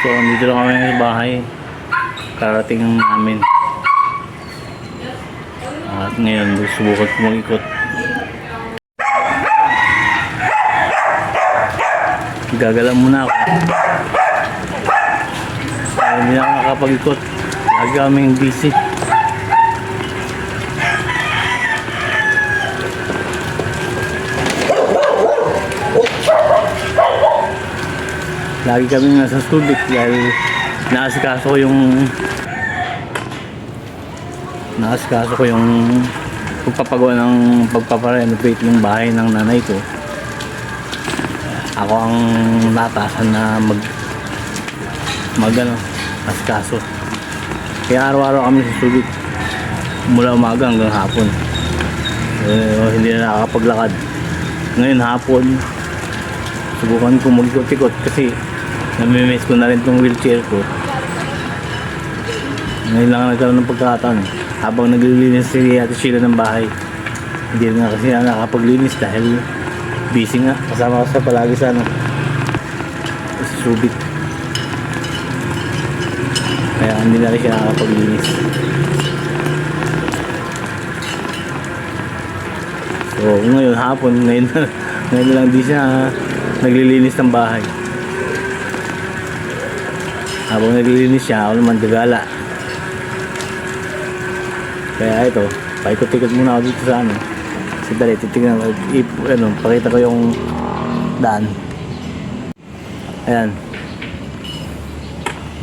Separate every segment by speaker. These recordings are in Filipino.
Speaker 1: So, dito lang kami sa bahay. Karating namin. At ngayon, subukan ko mag-ikot. Gagala muna ako. Hindi na ako nakapag-ikot. Lagi kaming busy. Lagi kami nasa Subic dahil naasikaso ko yung pagpapagawa ng pagpaparenovate ng bahay ng nanay ko. Ako ang natasan na asikaso. Kaya araw-araw kami sa Subic mula umaga hanggang hapon. Hindi na nakakapaglakad. Ngayon hapon subukan ko mag-ikot-ikot kasi namimiss ko na rin tong wheelchair ko. Ngayon lang nagkaroon ng pagkakataon habang naglilinis si Ate Sheila ng bahay. Hindi na kasi nakapaglinis dahil busy nga. Kasama ko sa palagi sa Subic. Kaya hindi na rin siya nakapaglinis. So ngayon hapon, ngayon na lang di siya naglilinis ng bahay. Habang naglilinis siya, ako naman gagala. Kaya ito, paikot-ikot muna ako dito sa Dali, titignan ko, pakita ko yung daan. Ayan.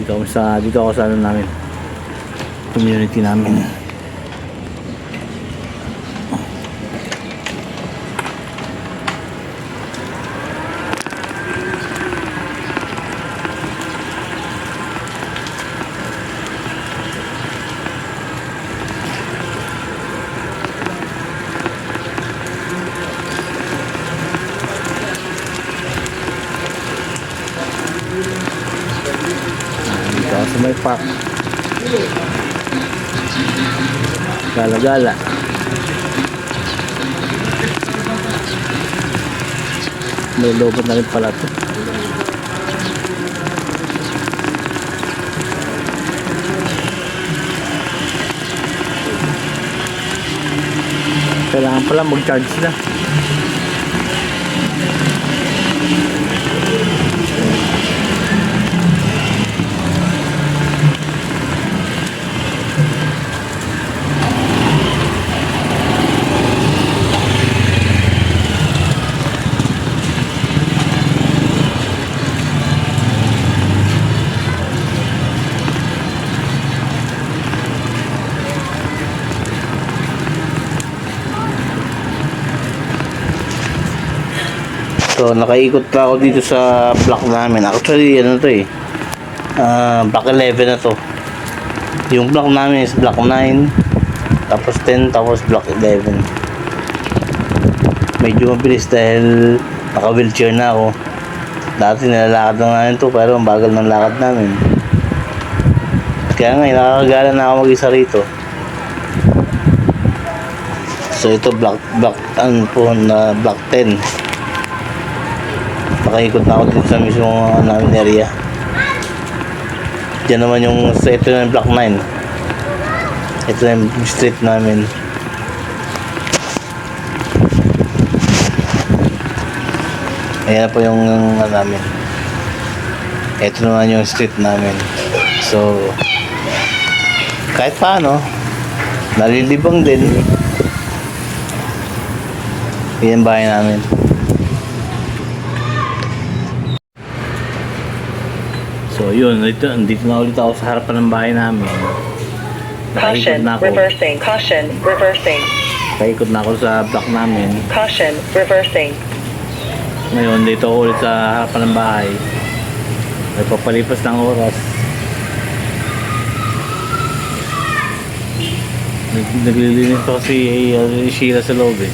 Speaker 1: Dito ako sa namin. Community namin. Sa may park, gala-gala. May lobot na rin pala ito. Kailangan pala mag-charge sila. So, nakaikot pa ako dito sa block namin. Actually, block 11 na to. Yung block namin is block 9, tapos 10, tapos block 11. Medyo mabilis dahil naka-wheelchair na ako. Dati nilalakad lang namin to, pero ang bagal ng lakad namin. Kaya ngayon, nakakagala na ako mag-isa rito. So, ito block 10. Nakaikot na ako dito sa mismo namin area. Diyan naman ito na yung block 9. Ito na yung street namin. Ayan po yung namin. Ito naman yung street namin. So, kahit paano, nalilibang din. Yan bahay namin. So yun, dito na ulit ako sa harapan ng bahay namin.
Speaker 2: Caution, reversing. Caution, reversing.
Speaker 1: Paikot na ako sa block namin.
Speaker 2: Caution, reversing.
Speaker 1: Ngayon, dito ako ulit sa harapan ng bahay. Nagpapalipas ng oras. Naglilinis ko kasi Sheila sa loob eh.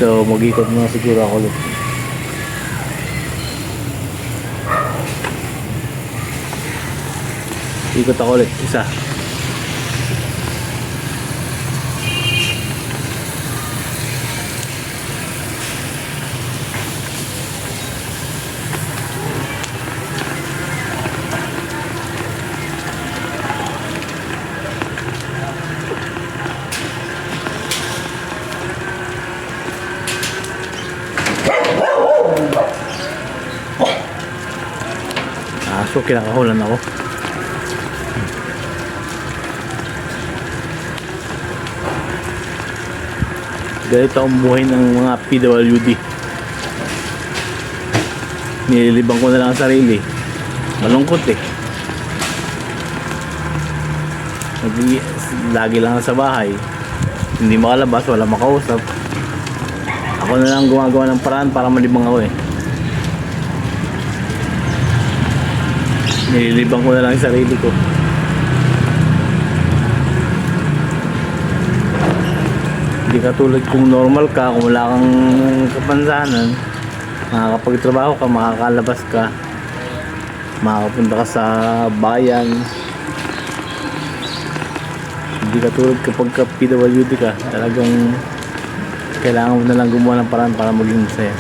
Speaker 1: So mag-ikot na siguro ako ulit. Ikot ako ulit, isa. So kinakahulan ako. Ganito ang buhay ng mga PWD. Nililibang ko na lang ang sarili. Malungkot eh. Lagi lang sa bahay. Hindi makalabas, wala makausap. Ako na lang gumagawa ng paraan para malibang ako eh. Nililibang ko na lang ang sarili ko. Hindi katulad kung normal ka, kung wala kang kapansanan, makakapagtrabaho ka, makakalabas ka, makakapunta ka sa bayan. Hindi katulad kapag ka PWD ka, talagang kailangan mo na lang gumawa ng paraan para maging masaya.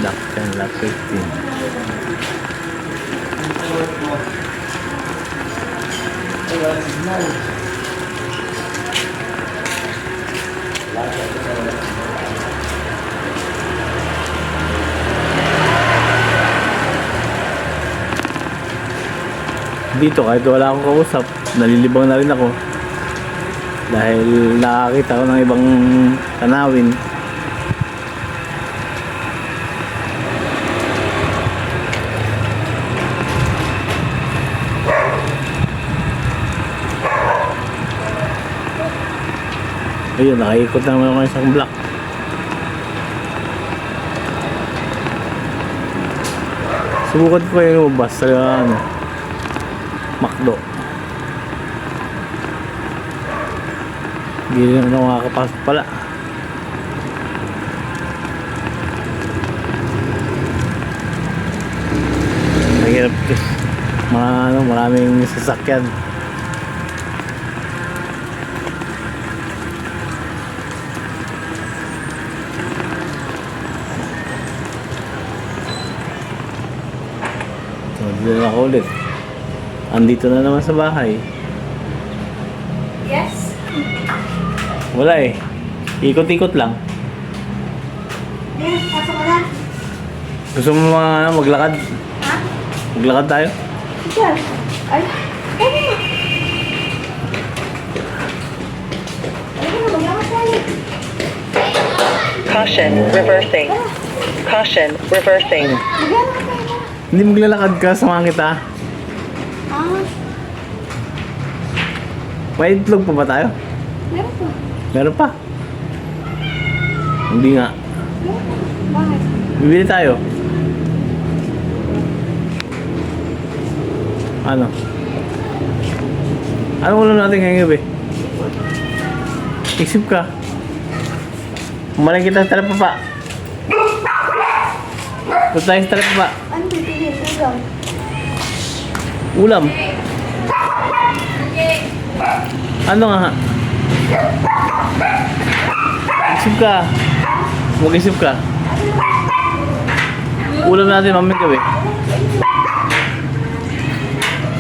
Speaker 1: Lock 10, lock 15. Dito kahit wala akong kausap, nalilibang na rin ako dahil nakakita ko ng ibang tanawin. Ayun, nakaikot na naman ako ng isang block. Subukan ko yung lumabas sa McDo. Hindi rin ako makakapasok pala. Mahirap kasi maraming sasakyan. Dito na ako ulit. Andito na naman sa bahay.
Speaker 3: Yes?
Speaker 1: Wala eh. Ikot-ikot lang.
Speaker 3: Yes, pasok ka na.
Speaker 1: Gusto mo maglakad?
Speaker 3: Ha?
Speaker 1: Maglakad tayo?
Speaker 3: Yes. Ay, kaya na. Ay, maglakad tayo.
Speaker 2: Caution, reversing. Caution, reversing.
Speaker 3: Maglakad tayo.
Speaker 1: Hindi maglalakad ka, samahan kita.
Speaker 3: Ah,
Speaker 1: May itlog pa ba tayo?
Speaker 3: meron po.
Speaker 1: Meron pa. Hindi nga.
Speaker 3: Meron po. Bakit?
Speaker 1: Bibili tayo. Ano? Ano ulam natin ngayong gabi? Isip ka. Umalang kita sa talapapa. Punta tayo sa talapapa.
Speaker 3: Ano bibili? Ulam.
Speaker 1: Ulam. Ano nga? Isip ka. Mag-isip ka. Ulam natin mamaya gabi.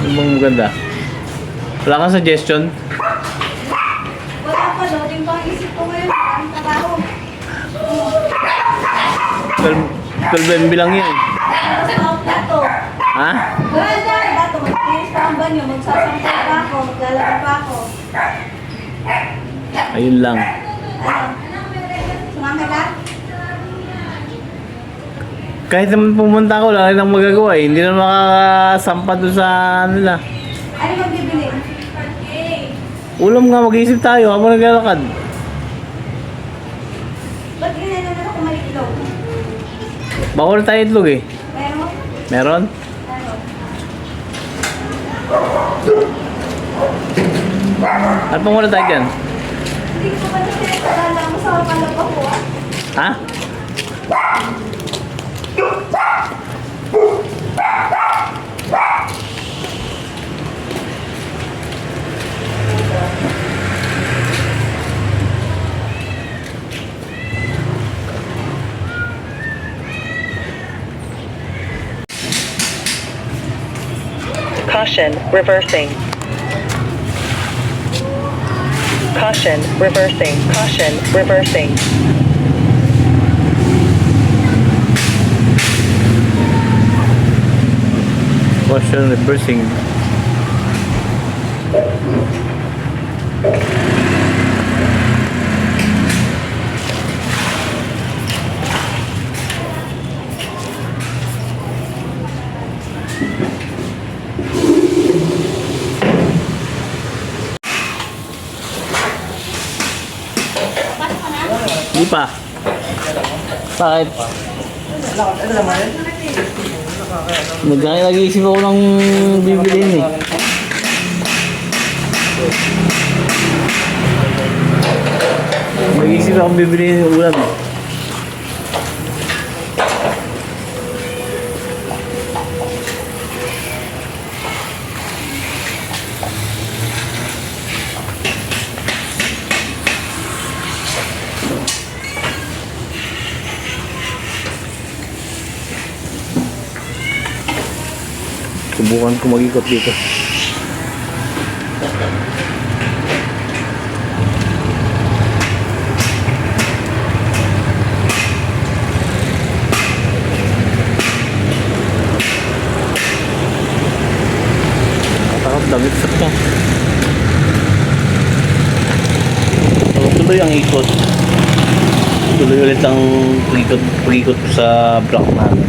Speaker 1: Ano bang maganda? Wala kang suggestion?
Speaker 3: Wala pa, loading pa ang isip ko ngayon. Ang trabaho.
Speaker 1: 12 MB lang yun.
Speaker 3: Tapos pa ang plato.
Speaker 1: Ha?
Speaker 3: Wala dyan. Plato, magkikinis pa ang banyo. Magsasampay pa ako. Maglalaba pa ako.
Speaker 1: Ayun lang.
Speaker 3: Ano? Sumama ka?
Speaker 1: Kahit naman pumunta ako, wala rin ang magagawa eh. Hindi na makakasampa doon sa ano na.
Speaker 3: Ano bang bibili?
Speaker 1: Ulam nga, mag-iisip tayo habang naglalakad.
Speaker 3: Ba't ganyan na ako may itlog?
Speaker 1: Bako na tayo itlog eh.
Speaker 3: Meron?
Speaker 1: Meron?
Speaker 3: Meron.
Speaker 1: At pa muna tayo dyan?
Speaker 3: Hindi ko pa kasi nagpalala mo sa kalab ako ah.
Speaker 1: Ha?
Speaker 2: Caution, reversing. Caution, reversing. Caution, reversing.
Speaker 1: Caution reversing. Hindi pa. Bakit? Nag-iisip ako ng bibilihin eh. Nag-iisip ako bibilihin yung ulam eh. Subukan ko mag-ikot dito. Katakot damit sa ito. Tuloy ang ikot. Tuloy ulit ang pag-ikot ko sa block namin.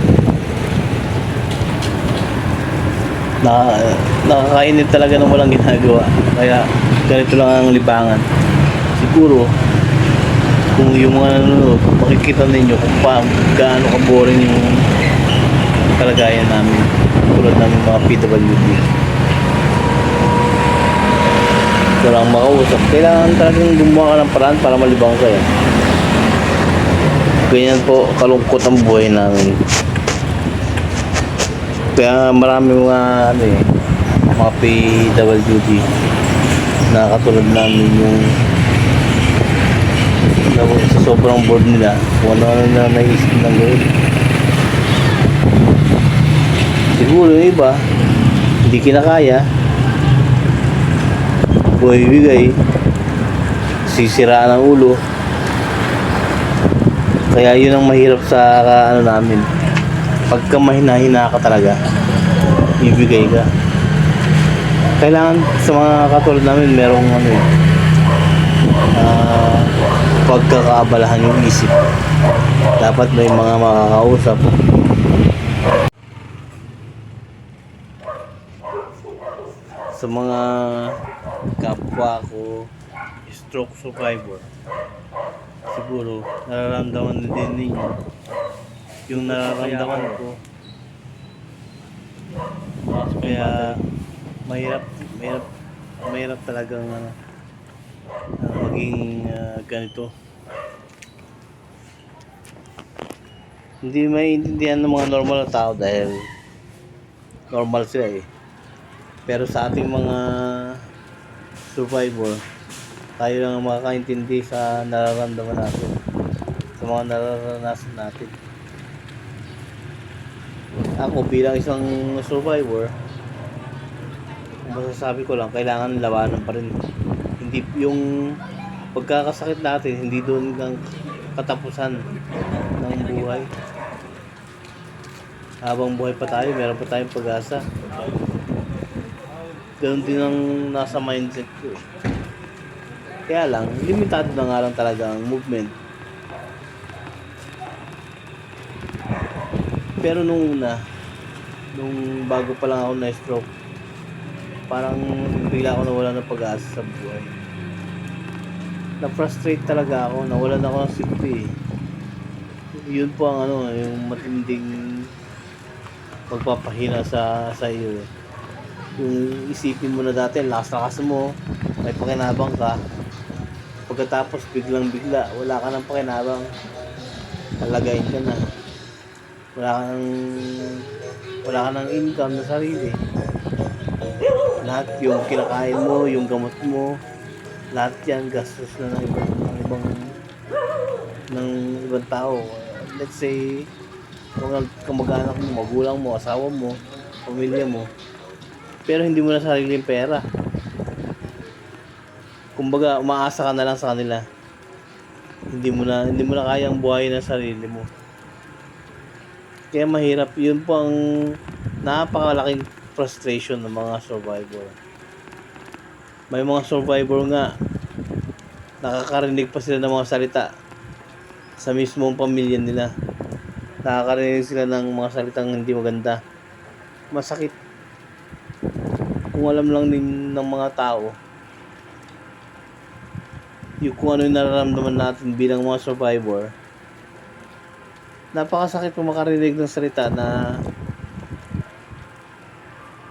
Speaker 1: Nakakainit talaga ng walang ginagawa, kaya ganito lang ang libangan. Siguro kung yung mga nanonood, makikita ninyo kung gaano ka-boring yung kalagayan namin tulad ng mga PWD. Ito lang makausap, kailangan talagang gumawa ka ng paraan para malibang kayo. Ganyan po kalungkot ang buhay namin. Kaya marami mga mga PWD na katulad namin yung sa sobrang board nila kung ano na naisip ng gawin. Siguro yung iba hindi kinakaya, bigay sisiraan ang ulo, kaya yun ang mahirap sa namin. Pagka mahina-hina ka talaga, ibigay ka. Kailangan sa mga katulad namin merong pagkakaabalahan yung isip. Dapat may mga makakausap. Sa mga kapwa ko stroke survivor, siguro nararamdaman din ninyo yung nararamdaman ko. Kaya mahirap talagang maging ganito. Hindi maintindihan ng mga normal na tao dahil normal sila eh. Pero sa ating mga survivor, tayo lang ang makakaintindi sa nararamdaman natin, sa mga nararanasan natin. Ako bilang isang survivor, masasabi ko lang, kailangan labanan pa rin. Hindi yung pagkakasakit natin, hindi doon ang katapusan ng buhay. Habang buhay pa tayo, meron pa tayong pag-asa. Ganun din ang nasa mindset ko eh. Kaya lang, limitado na nga lang talaga ang movement. Pero nung bago pa lang ako na-stroke, parang bigla ako nawala ng pag-asa sa buhay. Na-frustrate talaga ako, nawalan ako ng sikti eh. Yun po ang yung matinding pagpapahina sa iyo eh. Yung isipin mo na dati, lakas mo, may pakinabang ka. Pagkatapos biglang-bigla, wala ka ng pakinabang. Talagayin ka na. Wala ka ng income na sarili. Lahat yung kinakain mo, yung gamot mo, lahat yan gastos na ng ibang tao. Let's say, kung kamag-anak mo, magulang mo, asawa mo, pamilya mo, pero hindi mo na sariling pera. Kumbaga, umaasa ka na lang sa kanila. Hindi mo na kayang buhayin ang sarili mo. Kaya mahirap. Yun po ang napakalaking frustration ng mga survivor. May mga survivor nga, nakakarinig pa sila ng mga salita sa mismong pamilya nila. Nakakarinig sila ng mga salitang hindi maganda. Masakit. Kung alam lang din ng mga tao, yung kung ano yung nararamdaman natin bilang mga survivor, napakasakit kung makarinig ng salita na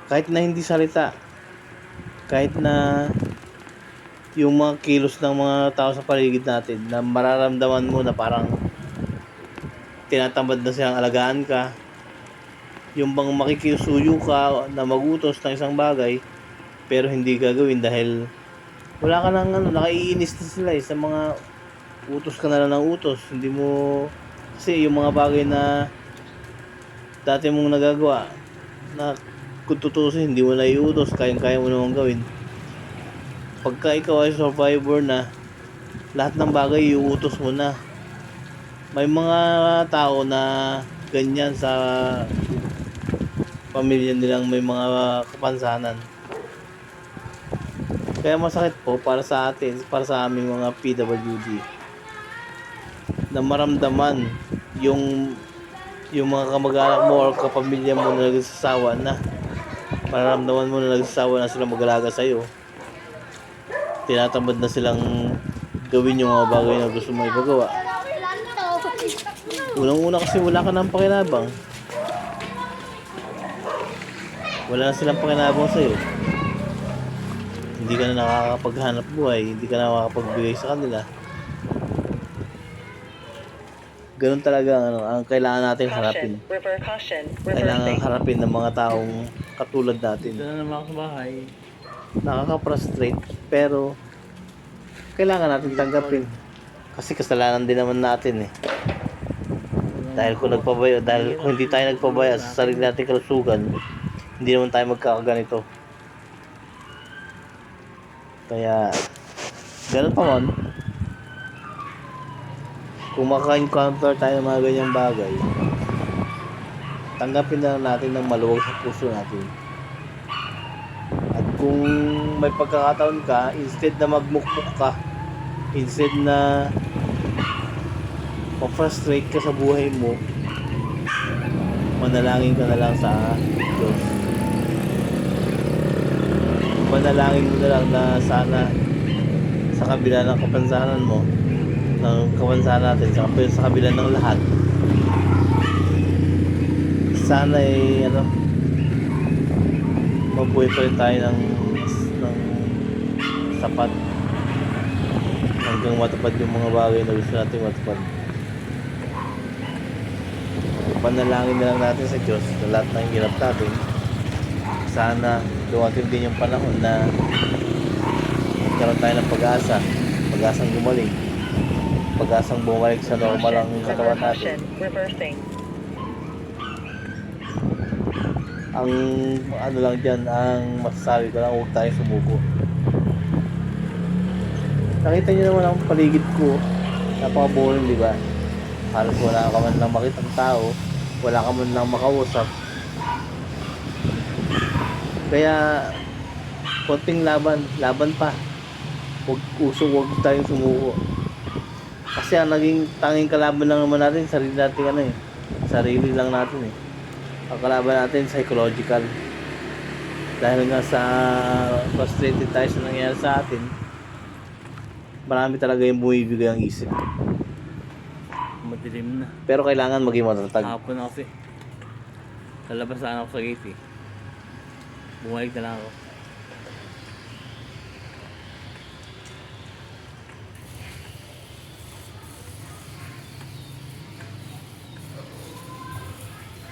Speaker 1: kahit na hindi salita, kahit na yung mga kilos ng mga tao sa paligid natin na mararamdaman mo na parang tinatamad na silang alagaan ka, yung bang makikisuyo ka na magutos ng isang bagay pero hindi gagawin dahil wala ka nang nakaiinis na sila sa mga utos ka na lang ng utos. Hindi mo, kasi yung mga bagay na dati mong nagagawa na kung tutusin hindi mo na iutos, kaya mo namang gawin. Pagka ikaw ay survivor na, lahat ng bagay iuutos mo na. May mga tao na ganyan sa pamilya nilang may mga kapansanan. Kaya masakit po para sa atin, para sa aming mga PWD, na maramdaman yung mga kamag-anak mo or kapamilya mo na nagsasawa na. Mararamdaman mo na nagsasawa na silang mag-alaga sa'yo. Tinatamad na silang gawin yung mga bagay na gusto mo ipagawa. Unang-una kasi wala ka nang pakinabang. Wala na silang pakinabang sa'yo. Hindi ka na nakakapaghanap buhay, hindi ka na makakapagbigay sa kanila. Ganun talaga ang kailangan natin harapin. Kailangan harapin ng mga taong katulad natin.
Speaker 4: Dito na naman ako sa bahay.
Speaker 1: Nakaka-frustrate pero kailangan natin tanggapin. Kasi kasalanan din naman natin eh. Dahil kung hindi tayo nagpabaya sa sarili nating kalusugan, hindi naman tayo magkakaganito. Kaya ganun pa man, kung maka-encounter tayo ng mga ganyang bagay, tanggapin na natin ng maluwag sa puso natin. At kung may pagkakataon ka, instead na magmukmuk ka, instead na ma-frustrate ka sa buhay mo, manalangin ka na lang sa Diyos. Manalangin mo na lang na sana sa kabila ng kapansanan mo, ng kapansanan natin, sa kabila ng lahat, sana mabuhay pa rin tayo ng sapat hanggang matupad yung mga bagay na gusto natin matupad. Panalangin na lang natin sa Diyos sa lahat ng hirap natin. Sana dumating din yung panahon na magkaroon tayo ng pag-asa, pag-asang gumaling, pag-asang bumalik sa normal ang katawan natin. Ang lang dyan, ang masasabi ko lang, huwag tayo sumuko. Nakita nyo naman ang paligid ko, napaka-boring, di ba? Halos wala ka man lang makitang tao, wala ka man lang makausap. Kaya konting laban pa. Huwag tayong sumuko. Kasi ang naging tanging kalaban lang naman natin, sarili lang natin eh. Ang kalaban natin psychological. Dahil nga sa frustrated tayo sa nangyayari sa atin, marami talaga yung bumibigay ang isip.
Speaker 4: Madilim na.
Speaker 1: Pero kailangan maging matatag.
Speaker 4: Hapon na kasi. Lalabas na ako sa gate eh. Bumalik na lang ako.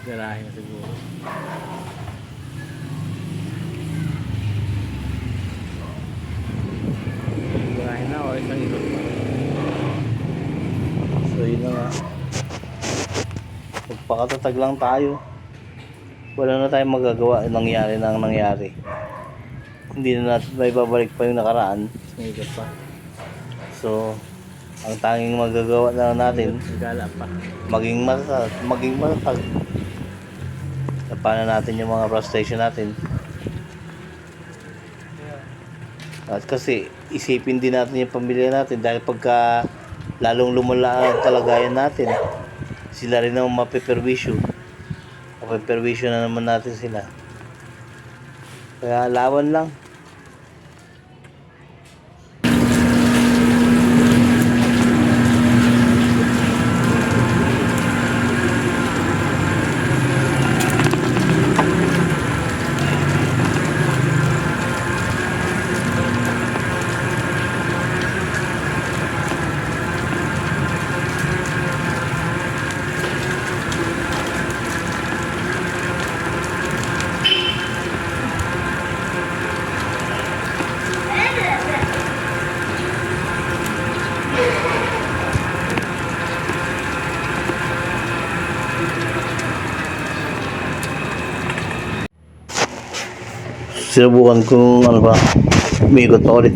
Speaker 4: Garahe na siguro. Garahe na ako. Isang ikot pa.
Speaker 1: So yun na nga. Magpakatatag lang tayo. Wala na tayong magagawa. Nangyari na ang nangyari. Hindi na natin may babalik pa yung nakaraan. Umikot pa. So, ang tanging magagawa na natin,
Speaker 4: Gala pa.
Speaker 1: maging matatag. Tapanan natin yung mga frustration natin. At kasi, isipin din natin yung pamilya natin dahil pagka lalong lumala ang kalagayan natin, sila rin ang mapiperwisyo. Mapiperwisyo na naman natin sila. Kaya lawan lang. Sinubukan kung ano ba, umiikot pa ulit.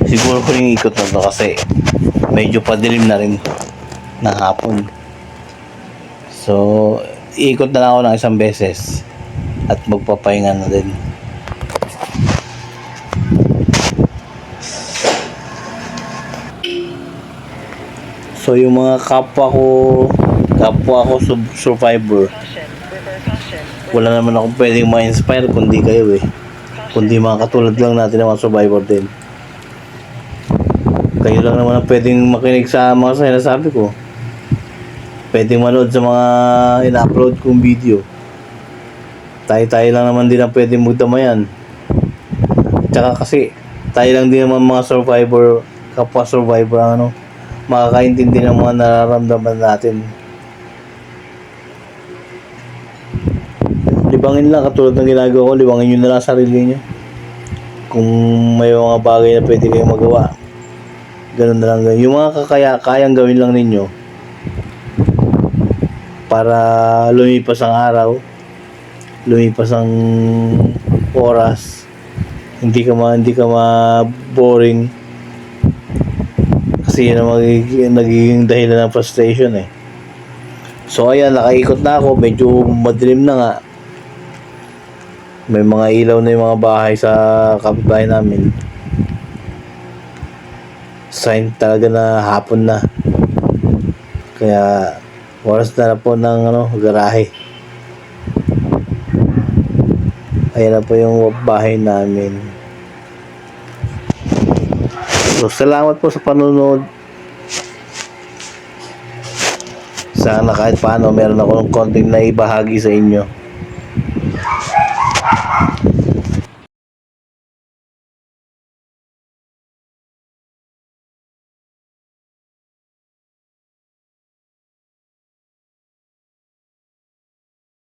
Speaker 1: Siguro ko yung ikot na to kasi medyo padilim na rin na hapon. So, iikot na lang ako ng isang beses at magpapahinga na din. So, yung mga kapwa ko survivor,
Speaker 2: Caution. Reverse caution.
Speaker 1: wala naman akong pwedeng ma-inspire kundi kayo eh. Kundi mga katulad lang natin ng mga survivor din. Kayo lang naman ang pwedeng makinig sa mga sinasabi ko. Pwedeng manood sa mga ina-upload kong video. Tayo lang naman din ang pwedeng magdamayan. Tsaka kasi tayo lang din naman mga survivor, kapwa survivor ang ano, makakaintindi ng mga nararamdaman natin. Libangin lang katulad ng ginagawa ko, libangin nyo na lang sarili nyo. Kung may mga bagay na pwede kayong magawa, ganun na lang. Yung mga kayang gawin lang ninyo para lumipas ang araw, lumipas ang oras, hindi ka ma-boring. Kasi yun ang nagiging dahilan ng frustration eh. So ayan, nakaikot na ako, medyo madilim na nga. May mga ilaw na yung mga bahay sa kapitbahay namin. Sign talaga na hapon na. Kaya oras na po ng garahe. Ayan na po yung bahay namin. So, salamat po sa panonood. Sana kahit paano meron ako ng konting naibahagi sa inyo.